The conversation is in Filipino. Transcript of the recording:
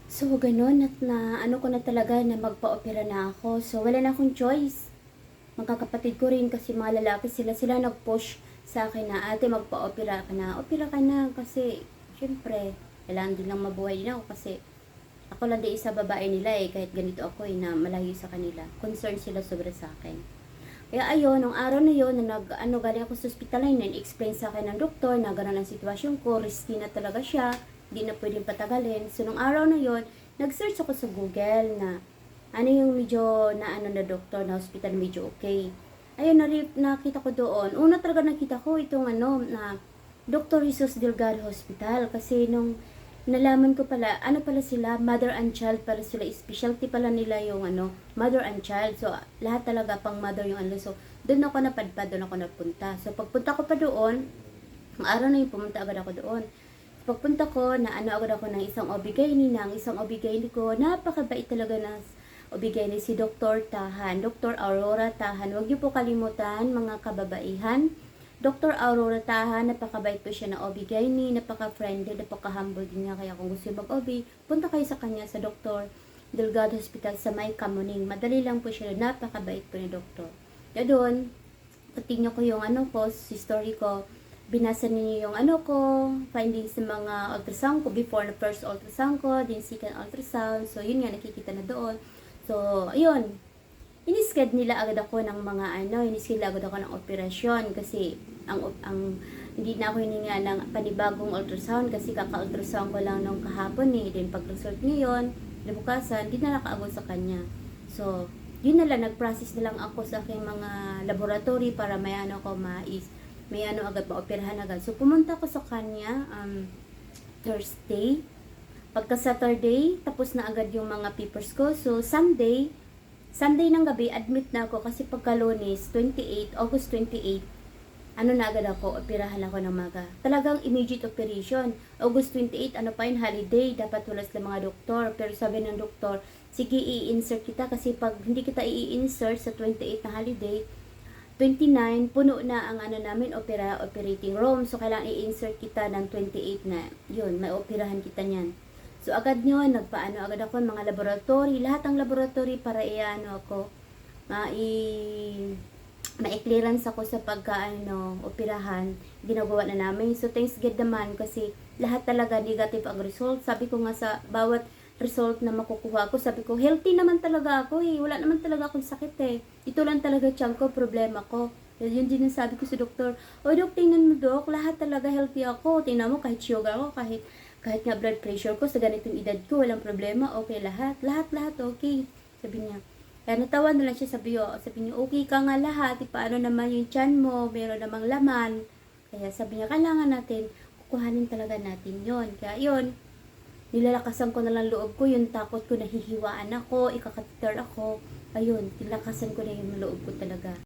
So, ganun at na ano ko na talaga na magpa-opera na ako. So, wala na akong choice. Magkakapatid ko rin kasi mga lalaki sila nag-push sa akin na ate magpa-opera ka na. Opera ka na kasi syempre kailangan din lang mabuhay din ako kasi ako lang din isa babae nila kahit ganito ako na malayo sa kanila. Concern sila sobra sa akin. Kaya ayun, nung araw na yun, na galing ako sa hospital na yun, explain sa akin ng doktor na gano'n ang sitwasyon ko, risky na talaga siya, hindi na pwedeng patagalin. So, nung araw na yun, nag-search ako sa Google na ano yung medyo na ano na doktor na hospital medyo okay. Ayun, nakita ko doon. Una talaga nakita ko itong ano na Dr. Jesus Delgado Hospital kasi nung nalaman ko pala, ano pala sila, mother and child pala sila, specialty pala nila yung ano, mother and child. So, lahat talaga pang mother yung ano. So, doon ako napadpad, doon ako napunta. So, pagpunta ko pa doon, ang araw na yung pumunta agad ako doon. So, pagpunta ko, na ano agad ako ng isang OB-GYN, ng isang OB-GYN ko, napakabait talaga na OB-GYN si Dr. Tahan, Dr. Aurora Tahan. Huwag niyo po kalimutan, mga kababaihan, Dr. Aurora Taha, napakabait po siya na OB-GYN, napaka-friendly, napaka-humble din niya. Kaya kung gusto mag-OB, punta kayo sa kanya sa Dr. Delgado Hospital sa May Kamuning. Madali lang po siya, napakabait po ni Dr. Kaya doon, patingnan ko yung ano ko, history ko, binasa niyo yung ano ko, findings ng mga ultrasound ko, before the first ultrasound ko, then second ultrasound. So, yun nga, nakikita na doon. So, ayun, inisked nila agad ako ng mga ano, inisked agad ako ng operasyon kasi ang hindi na ako hininga ng panibagong ultrasound kasi kaka-ultrasound ko lang nung kahapon then pag result ngayon, nabukasan, hindi na nakaabot sa kanya. So, yun na lang, nag-process na lang ako sa aking mga laboratory para may ano ko may ano agad, maoperahan agad. So, pumunta ako sa kanya, Thursday. Pagka Saturday, tapos na agad yung mga papers ko. So, Sunday ng gabi, admit na ako kasi pagka Lunes, August 28, ano na agad ako, operahan ako ng maga. Talagang immediate operation. August 28, ano pa yun, holiday, dapat wala sila mga doktor. Pero sabi ng doktor, sige i-insert kita kasi pag hindi kita i-insert sa 28 na holiday, 29, puno na ang ano namin, operating room. So, kailangan i-insert kita ng 28 na, yun, may operahan kita niyan. So, agad nyo, nagpaano agad ako ng mga laboratory, lahat ng laboratory para i-ano ako, ma-clearance ako sa operahan, ginagawa na namin. So, thanks God naman kasi lahat talaga negative ang result. Sabi ko nga sa bawat result na makukuha ko, sabi ko, healthy naman talaga ako wala naman talaga akong sakit Ito lang talaga tiyan ko, problema ko. Yun din ang sabi ko sa doktor, Dok, tingnan mo Dok, lahat talaga healthy ako. Tingnan mo, kahit sugar ko, kahit nga blood pressure ko, sa ganitong edad ko, walang problema, okay lahat, okay. Sabi niya, kaya natawa na lang siya, sabi niya, okay ka nga lahat, paano naman yung tiyan mo, meron namang laman. Kaya sabi niya, kailangan natin, kukuhanin talaga natin yon. Kaya yun, nilalakasan ko na lang loob ko, yung takot ko, nahihiwaan ako, ikakateter ako, ayun, nilakasan ko na yung loob ko talaga.